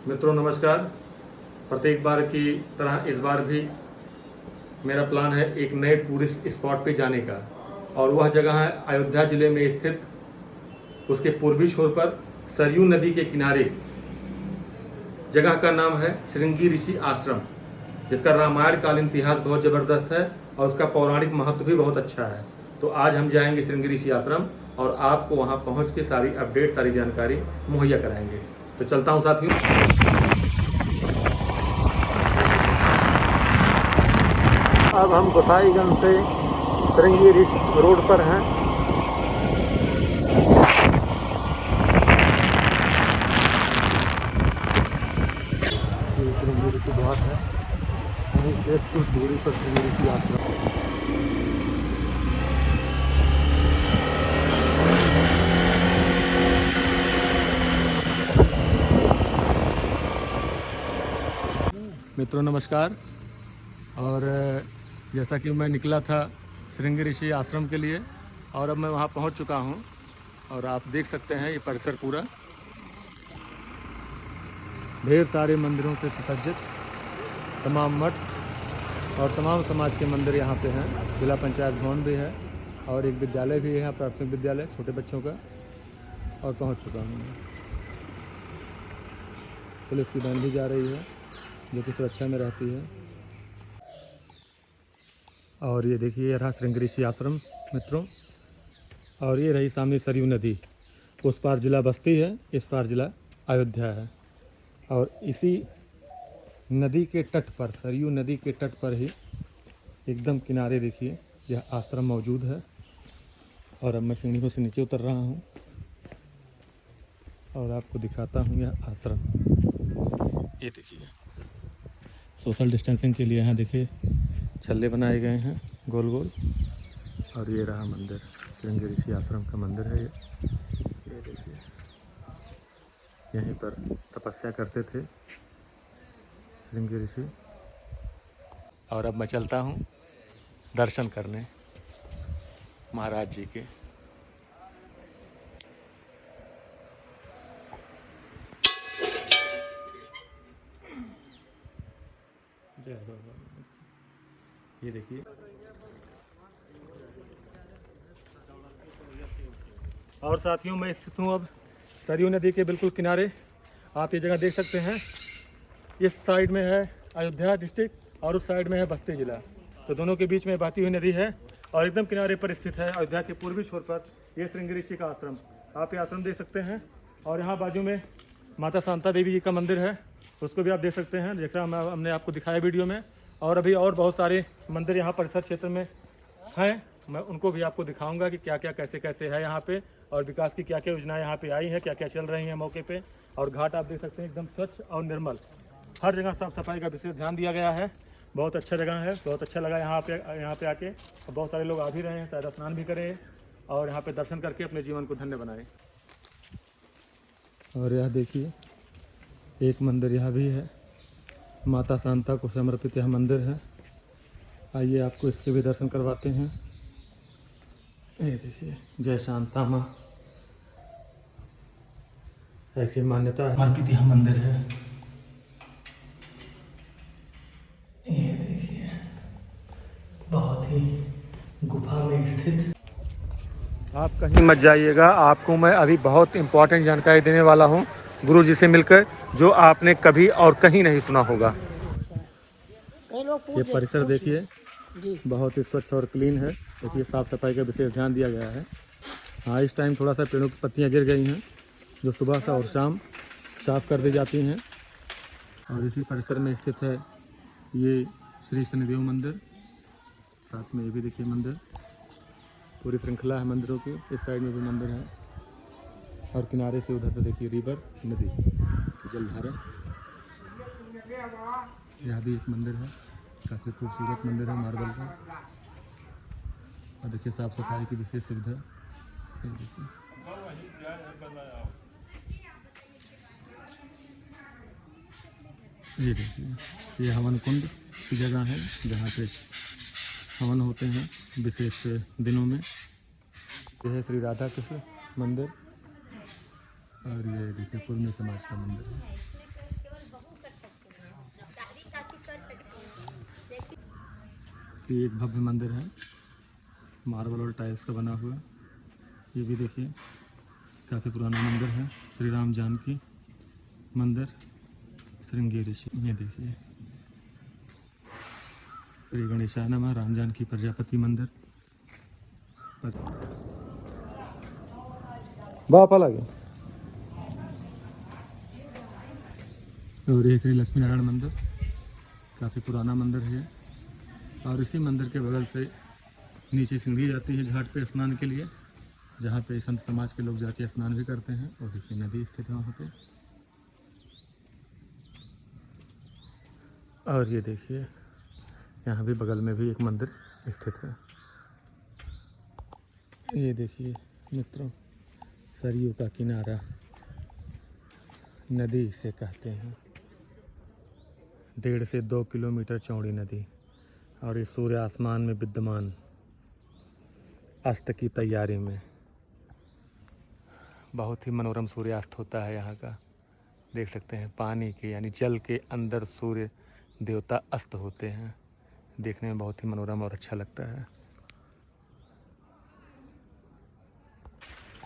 मित्रों नमस्कार। प्रत्येक बार की तरह इस बार भी मेरा प्लान है एक नए टूरिस्ट स्पॉट पे जाने का, और वह जगह है अयोध्या जिले में स्थित, उसके पूर्वी छोर पर सरयू नदी के किनारे। जगह का नाम है श्रृंगी ऋषि आश्रम, जिसका रामायण कालीन इतिहास बहुत ज़बरदस्त है और उसका पौराणिक महत्व भी बहुत अच्छा है। तो आज हम जाएंगे श्रृंगी ऋषि आश्रम और आपको वहां पहुंच के सारी अपडेट, सारी जानकारी मुहैया कराएंगे। तो चलता हूं साथियों। अब हम गोसाईगंज से श्रृंगी ऋषि रोड पर हैं। ये श्रृंगी ऋषि द्वार है, वहीं से कुछ दूरी पर श्रृंगी ऋषि आश्रम। मित्रों नमस्कार। और जैसा कि मैं निकला था श्रृंगी ऋषि आश्रम के लिए, और अब मैं वहां पहुंच चुका हूं, और आप देख सकते हैं ये परिसर पूरा ढेर सारे मंदिरों से सुसज्जित, तमाम मठ और तमाम समाज के मंदिर यहाँ पे हैं। जिला पंचायत भवन भी है और एक विद्यालय भी है यहाँ, प्राथमिक विद्यालय छोटे बच्चों का। और पहुँच चुका हूँ। पुलिस की वैन भी जा रही है जो कि सुरक्षा में रहती है। और ये देखिए रहा श्रृंगी ऋषि आश्रम मित्रों, और ये रही सामने सरयू नदी। उस पार जिला बस्ती है, इस पार जिला अयोध्या है। और इसी नदी के तट पर, सरयू नदी के तट पर ही एकदम किनारे देखिए यह आश्रम मौजूद है। और अब मैं सीढ़ियों से नीचे उतर रहा हूँ और आपको दिखाता हूँ यह आश्रम। ये देखिए सोशल डिस्टेंसिंग के लिए यहाँ देखिए छल्ले बनाए गए हैं गोल गोल। और ये रहा मंदिर, श्रृंगी ऋषि आश्रम का मंदिर है ये देखिए। यहीं पर तपस्या करते थे श्रृंगी ऋषि। और अब मैं चलता हूँ दर्शन करने महाराज जी के। जय बाबा। ये देखिए और साथियों मैं स्थित हूँ अब सरयू नदी के बिल्कुल किनारे। आप ये जगह देख सकते हैं, इस साइड में है अयोध्या डिस्ट्रिक्ट और उस साइड में है बस्ती जिला। तो दोनों के बीच में बहती हुई नदी है और एकदम किनारे पर स्थित है अयोध्या के पूर्वी छोर पर ये श्रृंगी ऋषि का आश्रम। आप ये आश्रम देख सकते हैं। और यहाँ बाजू में माता शांता देवी जी का मंदिर है, उसको भी आप देख सकते हैं, जैसा हमने आपको दिखाया वीडियो में। और अभी और बहुत सारे मंदिर यहाँ परिसर क्षेत्र में हैं, मैं उनको भी आपको दिखाऊंगा कि क्या क्या कैसे कैसे है यहाँ पे, और विकास की क्या क्या योजनाएं यहाँ पे आई हैं, क्या क्या चल रही हैं मौके पे। और घाट आप देख सकते हैं एकदम स्वच्छ और निर्मल, हर जगह साफ सफाई का विशेष ध्यान दिया गया है। बहुत अच्छा जगह है, बहुत अच्छा लगा यहाँ पे आके। बहुत सारे लोग आ भी रहे हैं, शायद स्नान भी करें और यहाँ पे दर्शन करके अपने जीवन को धन्य बनाएं। और यह देखिए एक मंदिर यहाँ भी है, माता शांता को समर्पित यह मंदिर है। आइए आपको इसके भी दर्शन करवाते हैं। ये देखिए जय शांता माँ, ऐसी मान्यता समर्पित यह मंदिर है। ये देखिए बहुत ही गुफा में स्थित। आप कहीं मत जाइएगा, आपको मैं अभी बहुत इंपॉर्टेंट जानकारी देने वाला हूँ गुरु जी से मिलकर, जो आपने कभी और कहीं नहीं सुना होगा। ये परिसर देखिए बहुत ही स्वच्छ और क्लीन है। देखिए साफ सफाई का विशेष ध्यान दिया गया है। हाँ इस टाइम थोड़ा सा पेड़ों की पत्तियाँ गिर गई हैं, जो सुबह से और शाम साफ कर दी जाती हैं। और इसी परिसर में स्थित है ये श्री शनिदेव मंदिर, साथ में ये भी देखिए मंदिर, पूरी श्रृंखला है मंदिरों की। इस साइड में भी मंदिर है और किनारे से उधर से देखिए रिवर, नदी की जलधारा। यह भी एक मंदिर है, काफ़ी खूबसूरत मंदिर है मार्बल का। और देखिए साफ सफाई की विशेष सुविधा। ये देखिए ये हवन कुंड की जगह है, जहाँ पे हवन होते हैं विशेष दिनों में। यह है श्री राधा कृष्ण मंदिर, और ये देखिए कुर्मी समाज का मंदिर है। ये एक भव्य मंदिर है, मार्बल और टाइल्स का बना हुआ। ये भी देखिए काफ़ी पुराना मंदिर है। श्री राम जानकी मंदिर श्रृंगी ऋषि। ये देखिए श्री गणेशाय नमः राम जानकी प्रजापति मंदिर। बाप अलग। और ये श्री लक्ष्मी नारायण मंदिर, काफ़ी पुराना मंदिर है। और इसी मंदिर के बगल से नीचे सीढ़ी जाती है घाट पे स्नान के लिए, जहाँ पे संत समाज के लोग जाके स्नान भी करते हैं। और देखिए नदी स्थित है वहाँ पे। और ये देखिए यहाँ भी बगल में भी एक मंदिर स्थित है। ये देखिए मित्रों, सरयू का किनारा, नदी इसे कहते हैं। 1.5 से 2 किलोमीटर चौड़ी नदी, और ये सूर्य आसमान में विद्यमान, अस्त की तैयारी में। बहुत ही मनोरम सूर्यास्त होता है यहाँ का। देख सकते हैं पानी के यानी जल के अंदर सूर्य देवता अस्त होते हैं। देखने में बहुत ही मनोरम और अच्छा लगता है।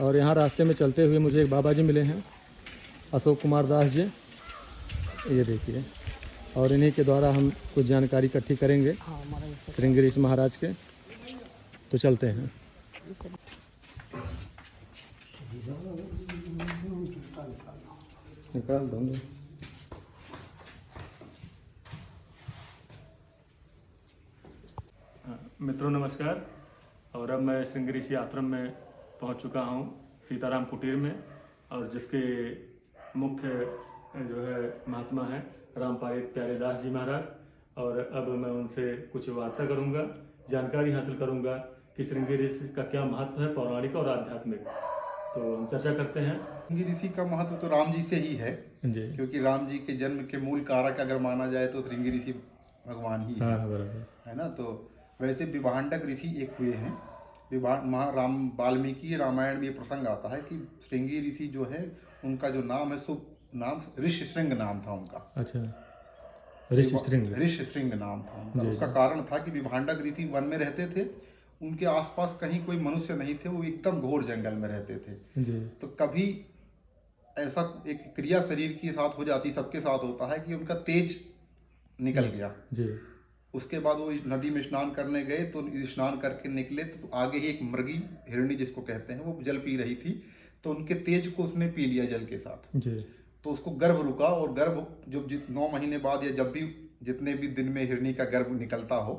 और यहाँ रास्ते में चलते हुए मुझे एक बाबा जी मिले हैं, अशोक कुमार दास जी। ये देखिए, और इन्हीं के द्वारा हम कुछ जानकारी इकट्ठी करेंगे श्रृंगी ऋषि महाराज के। तो चलते हैं। निकाल दूँगा। मित्रों नमस्कार। और अब मैं श्रृंगी ऋषि आश्रम में पहुंच चुका हूं, सीताराम कुटीर में। और जिसके मुख्य जो है महात्मा है रामपाल प्यारे दास जी महाराज। और अब मैं उनसे कुछ वार्ता करूंगा, जानकारी हासिल करूंगा कि श्रृंगी ऋषि का क्या महत्व है, पौराणिक और आध्यात्मिक। तो हम चर्चा करते हैं। श्रृंगी ऋषि का महत्व तो राम जी से ही है जी, क्योंकि राम जी के जन्म के मूल कारक अगर माना जाए तो श्रृंगी ऋषि भगवान ही है। हाँ बराबर है ना। तो वैसे विभांडक ऋषि एक हुए हैं। राम वाल्मीकि रामायण में ये प्रसंग आता है कि श्रृंगी ऋषि जो है उनका जो नाम है सो नाम ऋष्यशृंग नाम था उनका। अच्छा, ऋष्यशृंग नाम था उनका। उसका कारण था कि विभांडक ऋषि वन में रहते थे, उनके आसपास कहीं कोई मनुष्य नहीं थे, वो एकदम घोर जंगल में रहते थे जी। तो कभी ऐसा एक क्रिया शरीर के साथ हो जाती, सबके साथ होता है कि उनका तेज निकल गया जी। उसके बाद वो नदी में स्नान करने गए तो स्नान करके निकले तो आगे ही एक मृगी, हिरणी जिसको कहते हैं, वो जल पी रही थी। तो उनके तेज को उसने पी लिया जल के साथ जी। तो उसको गर्भ रुका। और गर्भ जब 9 महीने बाद या जब भी जितने भी दिन में हिरणी का गर्भ निकलता हो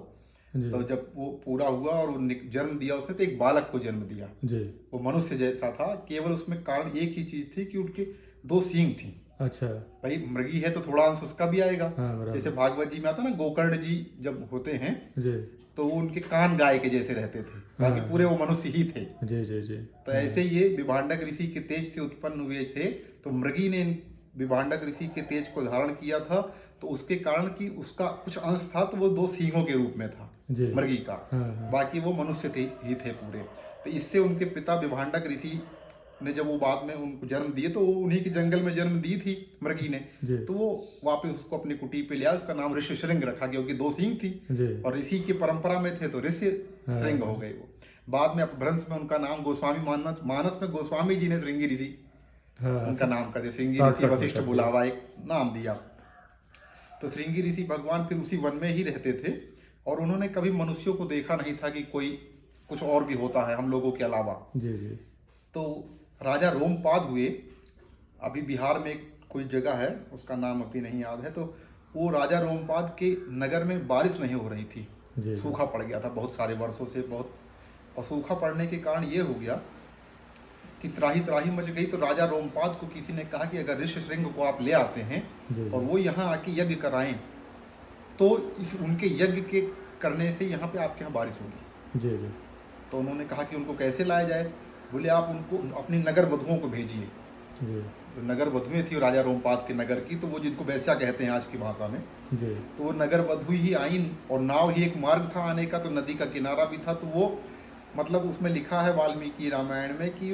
तो जब वो पूरा हुआ और वो जन्म दिया उसने, तो एक बालक को जन्म दिया जी। वो मनुष्य जैसा था, केवल उसमें कारण एक ही चीज थी कि उनके 2 सींग थी। अच्छा, भाई मृगी है तो थोड़ा अंश उसका भी आएगा। हाँ, जैसे भागवत जी में आता ना, गोकर्ण जी जब होते हैं जी तो वो उनके कान गाय के जैसे रहते थे, बाकी पूरे वो मनुष्य ही थे जी जी जी। तो ऐसे ये विभांडक ऋषि के तेज से उत्पन्न हुए थे। तो मृगी ने विभांडक ऋषि के तेज को धारण किया था, तो उसके कारण कि उसका कुछ अंश था तो वो 2 सींगों के रूप में था मृगी का। बाकी वो मनुष्य ही थे पूरे। तो इससे उनके पिता विभांडक ऋषि ने जब वो बाद में उनको जन्म दिए तो वो उन्हीं के जंगल में जन्म दी थी मृगी ने, तो वो वापस उसको अपनी कुटी पे लिया। उसका नाम ऋष्यशृंग रखा क्योंकि 2 सींग थी और ऋषि की परंपरा में थे तो ऋष्यशृंग हो गए वो। बाद में अपभ्रंश में उनका नाम गोस्वामी मानस में गोस्वामी जी ने श्रृंगी ऋषि उनका नाम कर दिया। श्रृंगी ऋषि वशिष्ठ बुलावा एक नाम दिया। तो श्रृंगी ऋषि भगवान फिर उसी वन में ही रहते थे और उन्होंने कभी मनुष्यों को देखा नहीं था कि कोई कुछ और भी होता है हम लोगों के अलावा जी जी। तो राजा रोमपाद हुए, अभी बिहार में कोई जगह है उसका नाम अभी नहीं याद है। तो वो राजा रोमपाद के नगर में बारिश नहीं हो रही थी, सूखा पड़ गया था बहुत सारे वर्षों से बहुत। और सूखा पड़ने के कारण ये हो गया कि त्राही त्राही मच गई। तो राजा रोमपाद को किसी ने कहा कि अगर ऋष्यशृंग को आप ले आते हैं और वो यहाँ आके यज्ञ कराएं तो इस उनके यज्ञ के करने से यहाँ पे आपके यहाँ बारिश होगी जी जी। तो उन्होंने कहा कि उनको कैसे लाया जाए। बोले आप उनको अपनी नगर वधुओं को भेजिए। नगर वधुएं थी राजा रोमपाद के नगर की, तो वो जिनको वैश्या कहते हैं आज की भाषा में जी। तो वो नगर वधु ही आई और नाव ही एक मार्ग था आने का, तो नदी का किनारा भी था। तो वो मतलब उसमें लिखा है वाल्मीकि रामायण में कि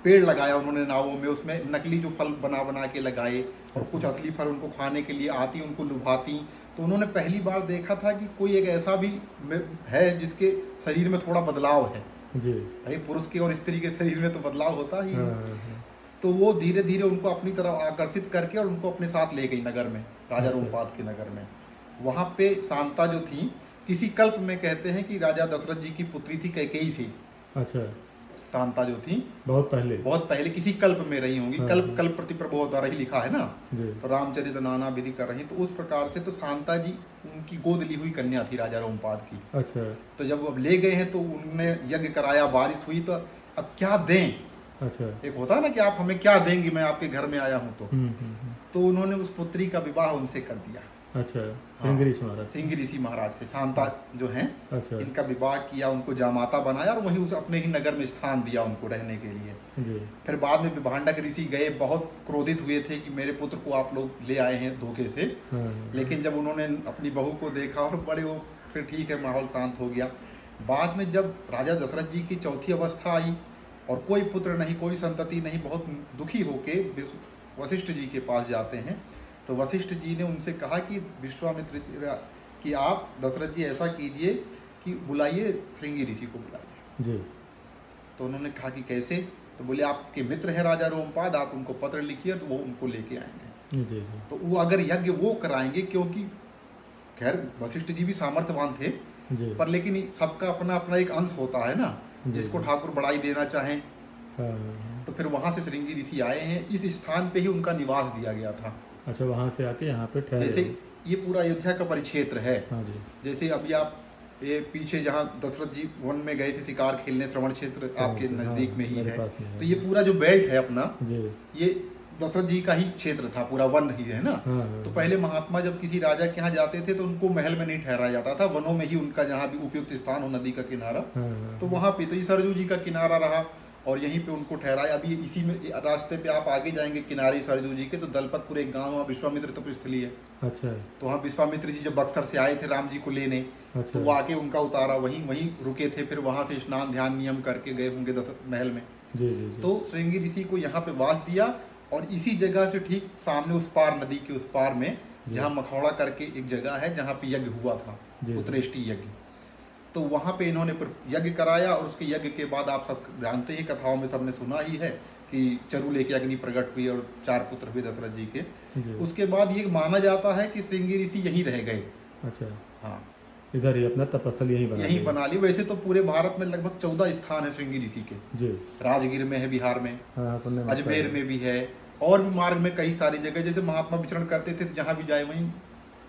पेड़ लगाया उन्होंने नावों में, उसमें नकली जो फल बना बना के लगाए और कुछ असली फल उनको खाने के लिए आती, उनको लुभाती। तो उन्होंने पहली बार देखा था कि कोई एक ऐसा भी है जिसके शरीर में थोड़ा बदलाव है जी। भाई पुरुष के और स्त्री के शरीर में तो बदलाव होता ही है। तो वो धीरे धीरे उनको अपनी तरफ आकर्षित करके और उनको अपने साथ ले गई नगर में, राजा रोमपाद के नगर में। वहाँ पे शांता जो थी, किसी कल्प में कहते हैं कि राजा दशरथ जी की पुत्री थी कैकेयी से। अच्छा। शांता जो थी बहुत पहले किसी कल्प में रही होंगी। कल्प प्रतिप्रभो होता रही लिखा है ना, तो रामचरित नाना विधि कर रही। तो उस प्रकार से तो शांता जी उनकी गोद ली हुई कन्या थी राजा रोमपाद की। अच्छा। तो जब अब ले गए हैं तो उन्होंने यज्ञ कराया, बारिश हुई, तो अब क्या दें। अच्छा। एक होता है ना कि आप हमें क्या देंगे, मैं आपके घर में आया हूँ। तो उन्होंने उस पुत्री का विवाह उनसे कर दिया। अच्छा। सिंह ऋषि महाराज से शांता जो हैं, अच्छा, इनका विवाह किया, उनको जामाता बनाया और वहीं अपने ही नगर में स्थान दिया उनको रहने के लिए जी। फिर बाद में विभांडक ऋषि गए, बहुत क्रोधित हुए थे कि मेरे पुत्र को आप लोग ले आए हैं धोखे से। लेकिन जब उन्होंने अपनी बहू को देखा और बड़े वो, फिर ठीक है, माहौल शांत हो गया। बाद में जब राजा दशरथ जी की चौथी अवस्था आई और कोई पुत्र नहीं, कोई संतति नहीं, बहुत दुखी होके वशिष्ठ जी के पास जाते हैं। तो वशिष्ठ जी ने उनसे कहा कि विश्वामित्र कि आप दशरथ जी ऐसा कीजिए कि बुलाइए, श्रृंगी ऋषि को बुलाइए जी। तो उन्होंने कहा कि कैसे? तो बोले आपके मित्र हैं राजा रोमपाद, आप उनको पत्र लिखिए तो वो उनको लेके आएंगे जी। तो वो अगर यज्ञ वो कराएंगे, क्योंकि खैर वशिष्ठ जी भी सामर्थ्यवान थे जी, पर लेकिन सबका अपना अपना एक अंश होता है ना, जिसको ठाकुर बड़ाई देना चाहें। तो फिर वहाँ से श्रृंगी ऋषि आए हैं, इस स्थान पे ही उनका निवास दिया गया था। अच्छा, वहाँ से आके यहाँ पे ठहरे। जैसे ये पूरा अयोध्या का परिक्षेत्र है। हाँ जी। जैसे अभी आप ये पीछे जहाँ दशरथ जी वन में गए थे शिकार खेलने, श्रवण क्षेत्र आपके नजदीक में ही है। तो ये पूरा जो बेल्ट है अपना जी, ये दशरथ जी का ही क्षेत्र था, पूरा वन ही है ना। तो पहले महात्मा जब किसी राजा के यहाँ जाते थे तो उनको महल में नहीं ठहराया जाता था, वनों में ही उनका जहाँ भी उपयुक्त स्थान हो, नदी का किनारा, तो वहाँ पे तो ये सरजू जी का किनारा रहा और यहीं पे उनको ठहराया। अभी इसी में रास्ते पे आप आगे जाएंगे किनारे सरजू जी के, तो दलपतपुर एक गांव, वहाँ विश्वामित्र तपस्थली है। अच्छा। तो वहाँ विश्वामित्र जी जब बक्सर से आए थे राम जी को लेने, अच्छा, तो वो आके उनका उतारा, वहीं रुके थे, फिर वहाँ से स्नान ध्यान नियम करके गए होंगे महल में जी, जी, जी। तो श्रृंगी ऋषि को यहाँ पे वास दिया और इसी जगह से ठीक सामने उस पार, नदी के उस पार में, जहाँ मखौड़ा करके एक जगह है जहाँ पे यज्ञ हुआ था, पुत्रेष्टि यज्ञ, तो वहाँ पे इन्होंने यज्ञ कराया। और उसके यज्ञ के बाद आप सब जानते हैं, कथाओं में सबने सुना ही है कि चरु लेके अग्नि प्रकट हुई और 4 पुत्र हुए दशरथ जी के। उसके बाद ये माना जाता है कि श्रृंगी ऋषि यहीं रह गए। अच्छा। हाँ, इधर ही अपना तपस्थल यहीं बना ली। वैसे तो पूरे भारत में लगभग 14 स्थान है श्रृंगी ऋषि के जी। राजगीर में है, बिहार में, अजमेर में भी है, और भी मार्ग में कई सारी जगह, जैसे महात्मा विचरण करते थे जहाँ भी जाए वहीं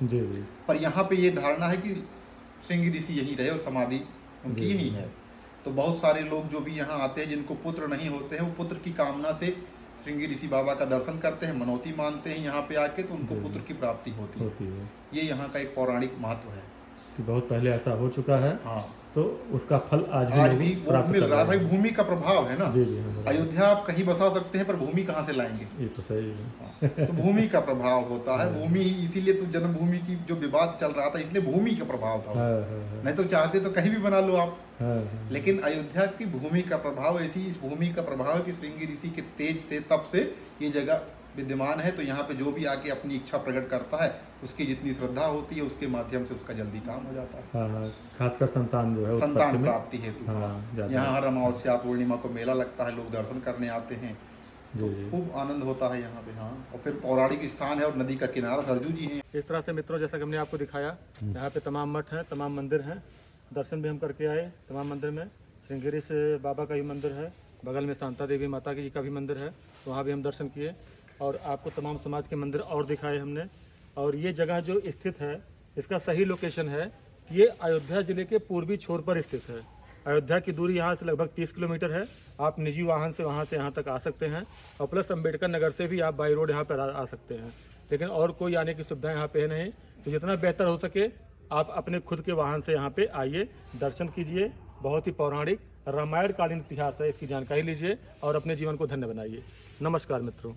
जी। पर यहाँ पे ये धारणा है कि श्रृंगी ऋषि यहीं रहे और समाधि उनकी यहीं है। तो बहुत सारे लोग जो भी यहाँ आते हैं, जिनको पुत्र नहीं होते हैं, वो पुत्र की कामना से श्रृंगी ऋषि बाबा का दर्शन करते हैं, मनौती मानते हैं यहाँ पे आके, तो उनको पुत्र की प्राप्ति होती है। ये यहाँ का एक पौराणिक महत्व है कि बहुत पहले ऐसा हो चुका है। हाँ, तो उसका फल आज भी प्राप्त मिल रहा है। भाई भूमि का प्रभाव है ना जी, जी, अयोध्या आप कहीं बसा सकते हैं, पर भूमि कहाँ से लाएंगे? ये तो सही है। तो भूमि का प्रभाव होता है, भूमि ही, इसीलिए तो जन्मभूमि की जो विवाद चल रहा था, इसलिए भूमि का प्रभाव था। नहीं तो चाहते तो कहीं भी बना लो आप, लेकिन अयोध्या की भूमि का प्रभाव, ऐसी इस भूमि का प्रभाव है कि श्रृंगी ऋषि के तेज से, तप से ये जगह विद्यमान है। तो यहाँ पे जो भी आके अपनी इच्छा प्रकट करता है, उसकी जितनी श्रद्धा होती है, उसके माध्यम से उसका जल्दी काम हो जाता है। खासकर संतान जो है, संतान प्राप्ति हेतु यहाँ हर अमावस्या पूर्णिमा को मेला लगता है, लोग दर्शन करने आते हैं, तो खूब आनंद होता है यहाँ पे। हाँ, और फिर पौराणिक स्थान है और नदी का किनारा, सरजू जी हैं। इस तरह से मित्रों, जैसा कि हमने आपको दिखाया, यहाँ पे तमाम मठ हैं, तमाम मंदिर हैं, दर्शन भी हम करके आए तमाम मंदिर में। श्रृंगी बाबा का भी मंदिर है, बगल में शांता देवी माता जी का भी मंदिर है, तो वहाँ भी हम दर्शन किए और आपको तमाम समाज के मंदिर और दिखाए हमने। और ये जगह जो स्थित है, इसका सही लोकेशन है, ये अयोध्या ज़िले के पूर्वी छोर पर स्थित है। अयोध्या की दूरी यहाँ से लगभग 30 किलोमीटर है। आप निजी वाहन से वहाँ से यहाँ तक आ सकते हैं, और प्लस अम्बेडकर नगर से भी आप बाई रोड यहाँ पर आ सकते हैं, लेकिन और कोई आने की सुविधा यहाँ पे नहीं। तो जितना बेहतर हो सके आप अपने खुद के वाहन से यहाँ पे आइए, दर्शन कीजिए। बहुत ही पौराणिक रामायण कालीन इतिहास है, इसकी जानकारी लीजिए और अपने जीवन को धन्य बनाइए। नमस्कार मित्रों।